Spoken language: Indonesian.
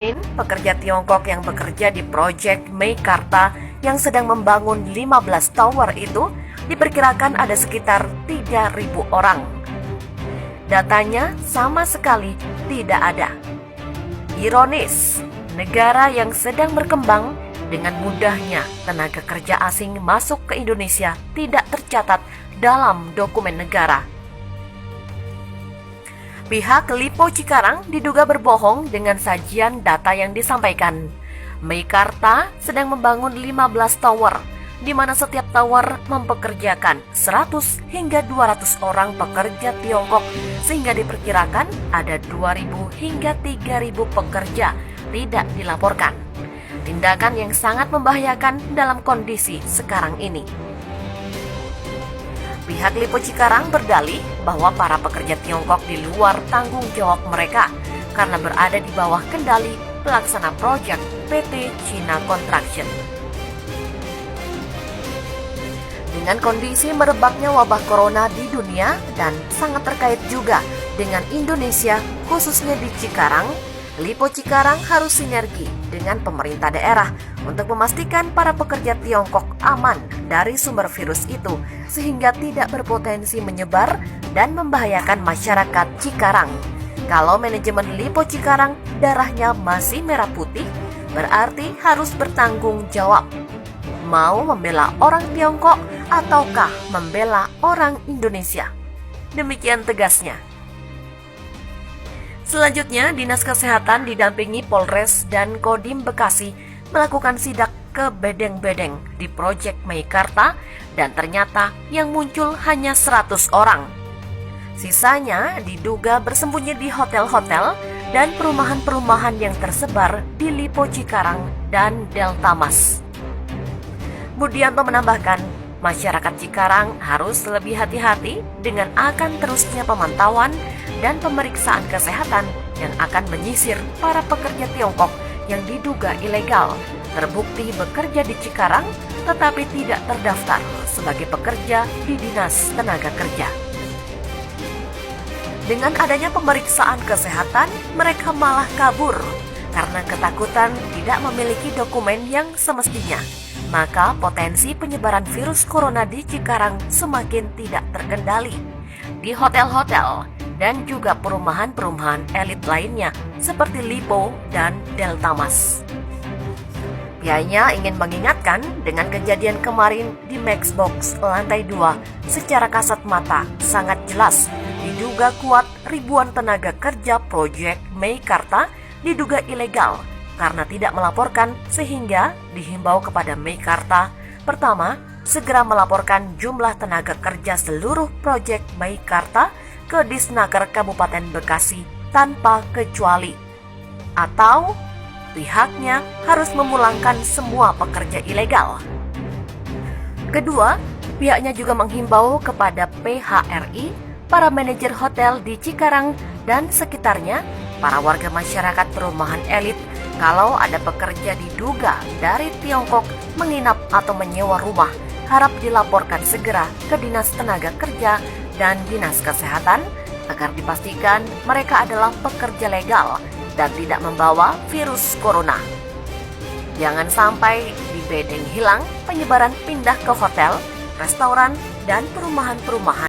Pekerja Tiongkok yang bekerja di proyek Meikarta yang sedang membangun 15 tower itu diperkirakan ada sekitar 3.000 orang. Datanya sama sekali tidak ada. Ironis, negara yang sedang berkembang dengan mudahnya tenaga kerja asing masuk ke Indonesia tidak tercatat dalam dokumen negara. Pihak Lipo Cikarang diduga berbohong dengan sajian data yang disampaikan. Meikarta sedang membangun 15 tower, di mana setiap tower mempekerjakan 100 hingga 200 orang pekerja Tiongkok, sehingga diperkirakan ada 2.000 hingga 3.000 pekerja tidak dilaporkan. Tindakan yang sangat membahayakan dalam kondisi sekarang ini. Pihak Lipo Cikarang berdalih bahwa para pekerja Tiongkok di luar tanggung jawab mereka karena berada di bawah kendali pelaksana proyek PT China Construction. Dengan kondisi merebaknya wabah corona di dunia dan sangat terkait juga dengan Indonesia, khususnya di Cikarang, Lipo Cikarang harus sinergi dengan pemerintah daerah untuk memastikan para pekerja Tiongkok aman dari sumber virus itu sehingga tidak berpotensi menyebar dan membahayakan masyarakat Cikarang. Kalau manajemen Lipo Cikarang darahnya masih merah putih, berarti harus bertanggung jawab. Mau membela orang Tiongkok ataukah membela orang Indonesia? Demikian tegasnya. Selanjutnya, Dinas Kesehatan didampingi Polres dan Kodim Bekasi melakukan sidak ke bedeng-bedeng di proyek Meikarta dan ternyata yang muncul hanya 100 orang. Sisanya diduga bersembunyi di hotel-hotel dan perumahan-perumahan yang tersebar di Lipo Cikarang dan Delta Mas. Budianto menambahkan, masyarakat Cikarang harus lebih hati-hati dengan akan terusnya pemantauan dan pemeriksaan kesehatan yang akan menyisir para pekerja Tiongkok yang diduga ilegal, terbukti bekerja di Cikarang tetapi tidak terdaftar sebagai pekerja di Dinas Tenaga Kerja. Dengan adanya pemeriksaan kesehatan, mereka malah kabur karena ketakutan tidak memiliki dokumen yang semestinya. Maka potensi penyebaran virus corona di Cikarang semakin tidak terkendali. Di hotel-hotel dan juga perumahan-perumahan elit lainnya seperti Lipo dan Delta Mas. Pihaknya ingin mengingatkan dengan kejadian kemarin di Maxbox lantai 2 secara kasat mata sangat jelas diduga kuat ribuan tenaga kerja proyek Meikarta diduga ilegal karena tidak melaporkan sehingga dihimbau kepada Meikarta pertama segera melaporkan jumlah tenaga kerja seluruh proyek Meikarta ke Disnaker Kabupaten Bekasi tanpa kecuali, atau pihaknya harus memulangkan semua pekerja ilegal. Kedua, pihaknya juga menghimbau kepada PHRI, para manajer hotel di Cikarang dan sekitarnya, para warga masyarakat perumahan elit, kalau ada pekerja diduga dari Tiongkok menginap atau menyewa rumah, harap dilaporkan segera ke Dinas Tenaga Kerja dan Dinas Kesehatan agar dipastikan mereka adalah pekerja legal dan tidak membawa virus corona. Jangan sampai di bedeng hilang, penyebaran pindah ke hotel, restoran, dan perumahan-perumahan